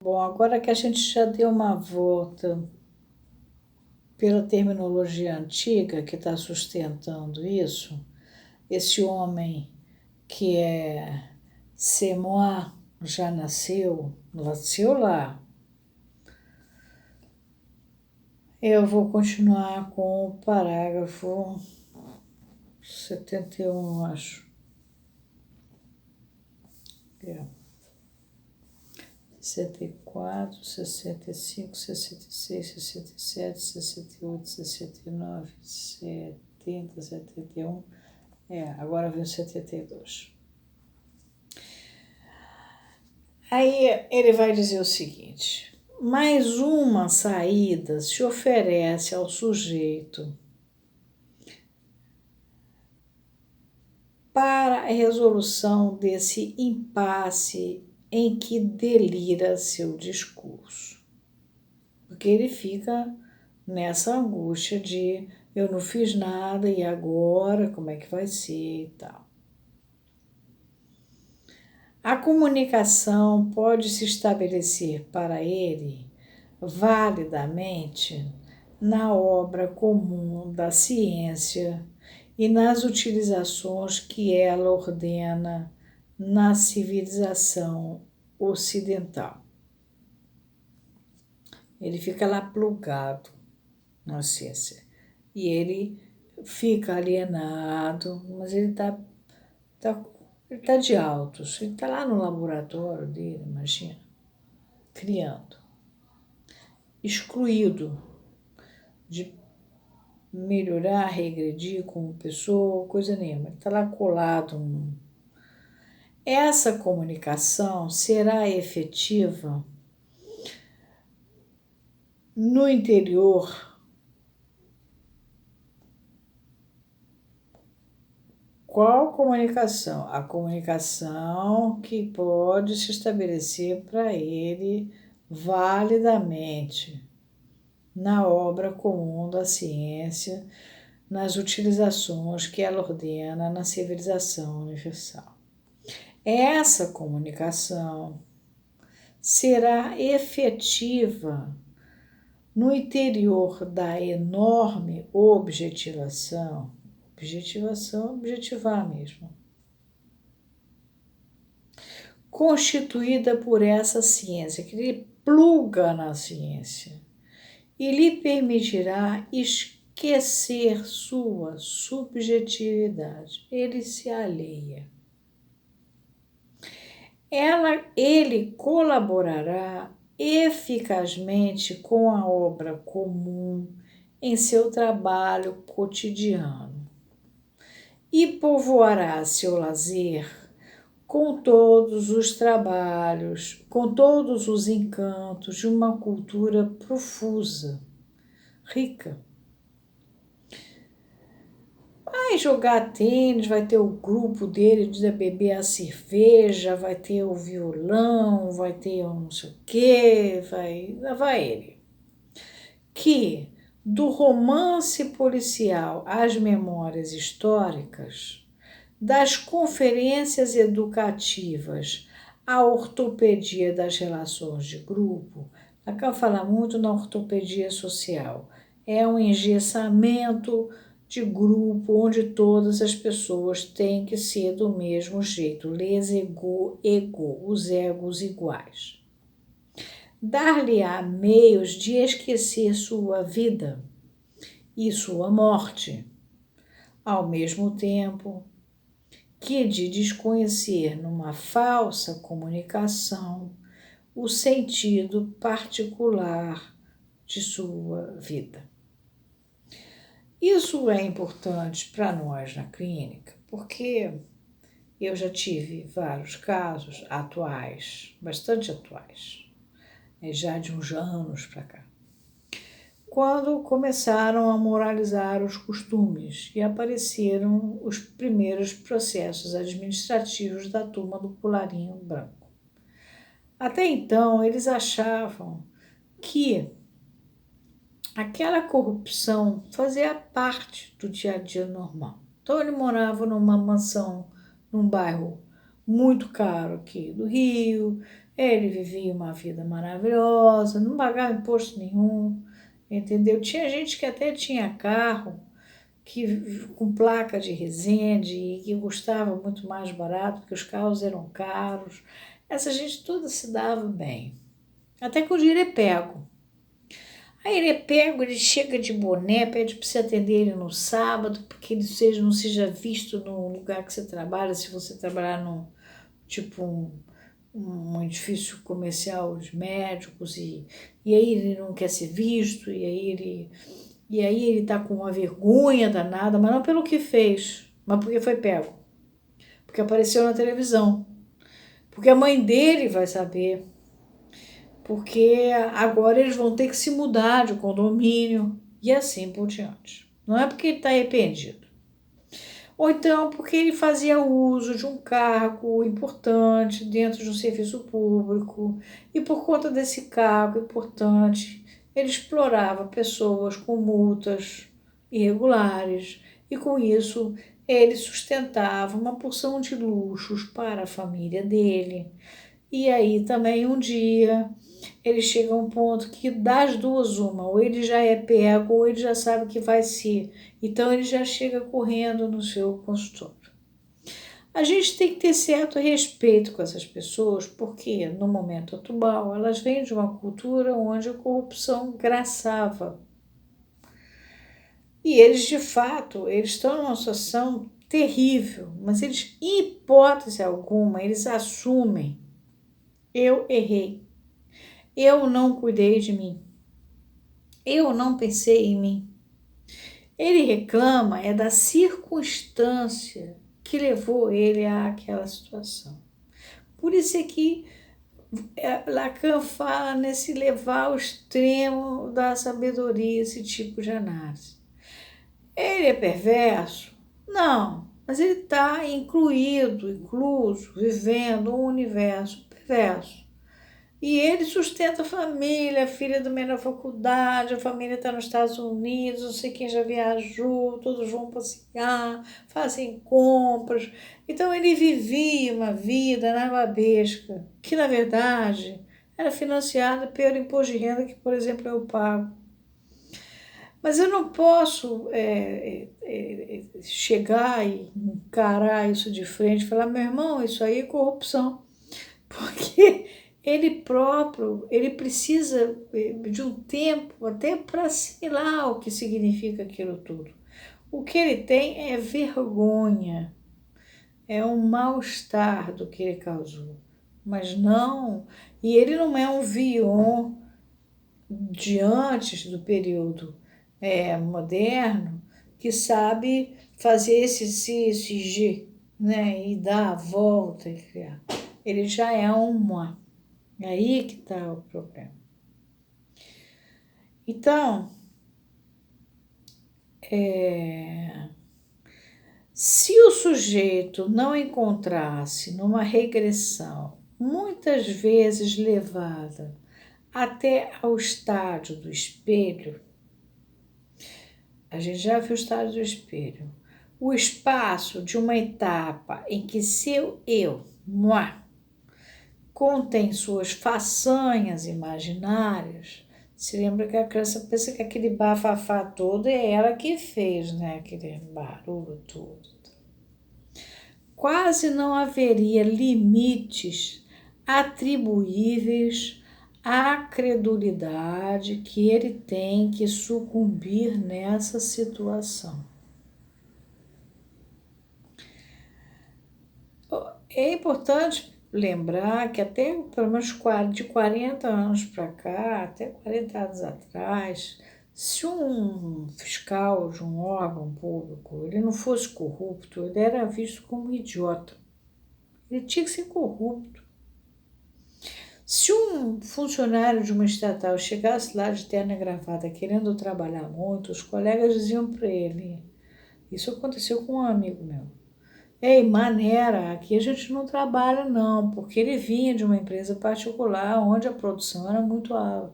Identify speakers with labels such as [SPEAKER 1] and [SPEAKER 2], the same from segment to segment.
[SPEAKER 1] Bom, agora que a gente já deu uma volta pela terminologia antiga que está sustentando isso, esse homem que é Semois já nasceu lá. Eu vou continuar com o parágrafo 71, acho. É. 64, 65, 66, 67, 68, 69, 70, 71. Agora vem o 72. Aí ele vai dizer o seguinte: mais uma saída se oferece ao sujeito para a resolução desse impasse em que delira seu discurso. Porque ele fica nessa angústia de eu não fiz nada e agora como é que vai ser e tal. A comunicação pode se estabelecer para ele validamente na obra comum da ciência e nas utilizações que ela ordena na civilização ocidental. Ele fica lá plugado na ciência e ele fica alienado, mas ele tá de altos, ele está lá no laboratório dele, imagina, criando, excluído de melhorar, regredir como pessoa, coisa nenhuma. Ele está lá colado. Essa comunicação será efetiva no interior. Qual comunicação? A comunicação que pode se estabelecer para ele validamente na obra comum da ciência, nas utilizações que ela ordena na civilização universal. Essa comunicação será efetiva no interior da enorme objetivação, objetivar mesmo, constituída por essa ciência, que ele pluga na ciência e lhe permitirá esquecer sua subjetividade. Ele se alheia. Ele colaborará eficazmente com a obra comum em seu trabalho cotidiano e povoará seu lazer com todos os trabalhos, com todos os encantos de uma cultura profusa, rica. Vai jogar tênis, vai ter o grupo dele de beber a cerveja, vai ter o violão, vai ter o não sei o quê, vai ele. Que do romance policial às memórias históricas, das conferências educativas à ortopedia das relações de grupo, acaba de falar muito na ortopedia social, é um engessamento de grupo onde todas as pessoas têm que ser do mesmo jeito, les ego, os egos iguais. Dar-lhe-á meios de esquecer sua vida e sua morte, ao mesmo tempo que de desconhecer numa falsa comunicação o sentido particular de sua vida. Isso é importante para nós na clínica, porque eu já tive vários casos atuais, bastante atuais, já de uns anos para cá, quando começaram a moralizar os costumes e apareceram os primeiros processos administrativos da turma do colarinho branco. Até então, eles achavam que aquela corrupção fazia parte do dia a dia normal. Então, ele morava numa mansão, num bairro muito caro aqui do Rio, Ele vivia uma vida maravilhosa, não pagava imposto nenhum, entendeu? Tinha gente que até tinha carro com placa de Resende e que custava muito mais barato, porque os carros eram caros. Essa gente toda se dava bem. Até que o dia ele é pego. Aí ele é pego, ele chega de boné, pede para você atender ele no sábado, porque ele não seja visto no lugar que você trabalha, se você trabalhar num, tipo um edifício comercial de médicos, e aí ele não quer ser visto, e aí ele tá com uma vergonha danada, mas não pelo que fez, mas porque foi pego, porque apareceu na televisão, porque a mãe dele vai saber, porque agora eles vão ter que se mudar de condomínio e assim por diante. Não é porque ele está arrependido. Ou então porque ele fazia uso de um cargo importante dentro de um serviço público e por conta desse cargo importante ele explorava pessoas com multas irregulares e com isso ele sustentava uma porção de luxos para a família dele. E aí também um dia ele chega a um ponto que das duas uma, ou ele já é pego ou ele já sabe que vai ser. Então ele já chega correndo no seu consultório. A gente tem que ter certo respeito com essas pessoas, porque no momento atual elas vêm de uma cultura onde a corrupção graçava. E eles, de fato, eles estão numa situação terrível, mas eles, em hipótese alguma, eles assumem: eu errei. Eu não cuidei de mim. Eu não pensei em mim. Ele reclama da circunstância que levou ele àquela situação. Por isso é que Lacan fala nesse levar ao extremo da sabedoria, esse tipo de análise. Ele é perverso? Não, mas ele está incluso, vivendo um universo perverso. E ele sustenta a família, a filha também na faculdade, a família está nos Estados Unidos, não sei quem já viajou, todos vão passear, fazem compras. Então ele vivia uma vida nababesca, que na verdade era financiada pelo imposto de renda que, por exemplo, eu pago. Mas eu não posso chegar e encarar isso de frente e falar: meu irmão, isso aí é corrupção. Porque ele próprio, ele precisa de um tempo até para assimilar o que significa aquilo tudo. O que ele tem é vergonha, é um mal-estar do que ele causou. Mas não, e ele não é um Villon de antes do período moderno que sabe fazer esse G, né, e dar a volta e criar. Ele já é uma. É aí que está o problema. Então, se o sujeito não encontrasse numa regressão, muitas vezes levada até ao estádio do espelho, a gente já viu o estádio do espelho, o espaço de uma etapa em que seu eu, moi, contém suas façanhas imaginárias. Se lembra que a criança pensa que aquele bafafá todo é ela que fez, né? Aquele barulho todo. Quase não haveria limites atribuíveis à credulidade que ele tem que sucumbir nessa situação. É importante lembrar que até pelo menos de 40 anos para cá, até 40 anos atrás, se um fiscal de um órgão público ele não fosse corrupto, ele era visto como idiota. Ele tinha que ser corrupto. Se um funcionário de uma estatal chegasse lá de terno e gravata querendo trabalhar muito, os colegas diziam para ele, isso aconteceu com um amigo meu: ei, maneira, aqui a gente não trabalha não, porque ele vinha de uma empresa particular onde a produção era muito alta.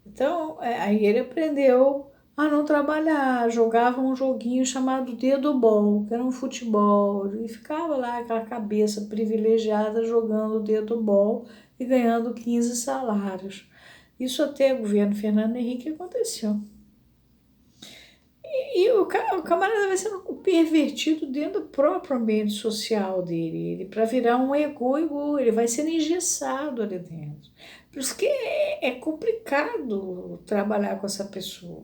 [SPEAKER 1] Então, aí ele aprendeu a não trabalhar, jogava um joguinho chamado Dedo Ball, que era um futebol, e ficava lá aquela cabeça privilegiada jogando Dedo Ball e ganhando 15 salários. Isso até o governo Fernando Henrique aconteceu. E o camarada vai sendo pervertido dentro do próprio ambiente social dele, ele para virar um ego, ele vai sendo engessado ali dentro. Por isso que é complicado trabalhar com essa pessoa.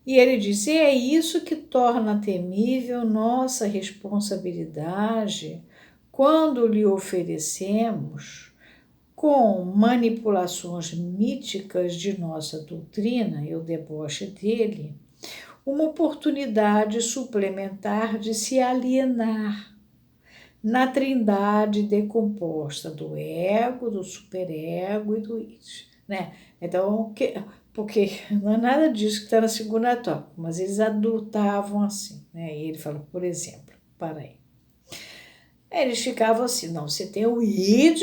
[SPEAKER 1] E ele diz: e é isso que torna temível nossa responsabilidade quando lhe oferecemos, com manipulações míticas de nossa doutrina e o deboche dele, uma oportunidade suplementar de se alienar na trindade decomposta do ego, do superego e do id, né? Então, porque não é nada disso que está na segunda tópica, mas eles adultavam assim, né? E ele fala, por exemplo, para aí. Eles ficavam assim, não, você tem o id,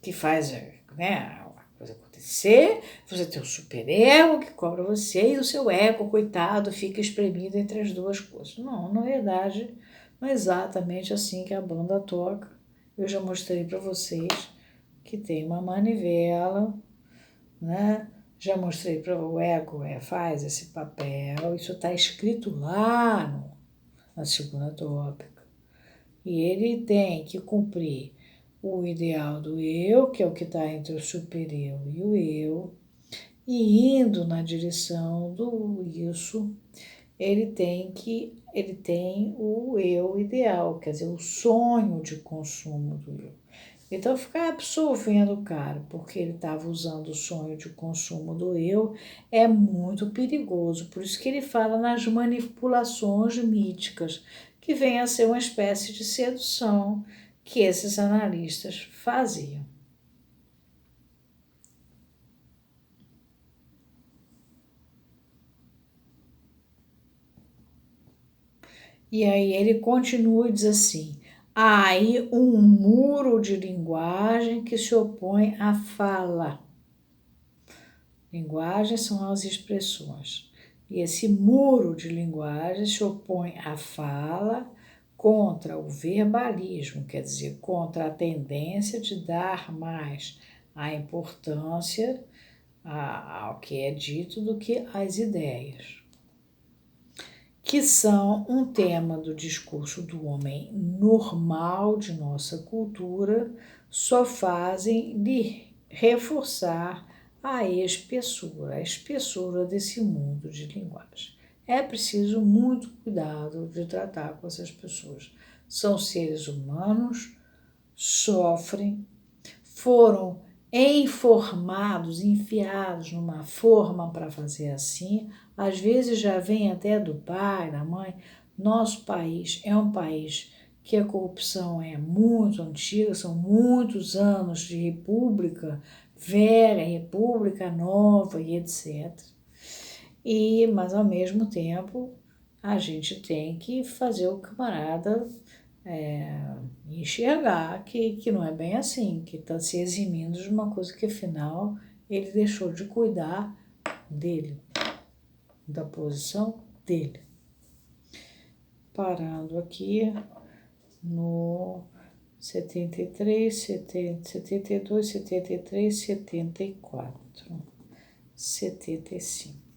[SPEAKER 1] que faz, né, a coisa acontecer, você tem o superego que cobra você, e o seu ego, coitado, fica espremido entre as duas coisas. Não, na verdade, não é exatamente assim que a banda toca. Eu já mostrei para vocês que tem uma manivela, né? Já mostrei para o ego, faz esse papel, isso está escrito lá na segunda tópica. E ele tem que cumprir o ideal do eu, que é o que está entre o supereu e o eu, e indo na direção do isso, ele tem o eu ideal, quer dizer, o sonho de consumo do eu. Então, ficar absolvendo o cara porque ele estava usando o sonho de consumo do eu é muito perigoso. Por isso que ele fala nas manipulações míticas, que vem a ser uma espécie de sedução que esses analistas faziam. E aí ele continua e diz assim: há aí um muro de linguagem que se opõe à fala. Linguagem são as expressões. E esse muro de linguagem se opõe à fala contra o verbalismo, quer dizer, contra a tendência de dar mais a importância ao que é dito do que às ideias, que são um tema do discurso do homem normal de nossa cultura, só fazem lhe reforçar a espessura desse mundo de linguagem. É preciso muito cuidado de tratar com essas pessoas. São seres humanos, sofrem, foram informados, enfiados numa forma para fazer assim, às vezes já vem até do pai, da mãe. Nosso país é um país que a corrupção é muito antiga, são muitos anos de república velha, república nova e etc. Mas ao mesmo tempo a gente tem que fazer o camarada enxergar que não é bem assim, que está se eximindo de uma coisa que afinal ele deixou de cuidar dele, da posição dele. Parando aqui no 73, 72, 73, 74, 75.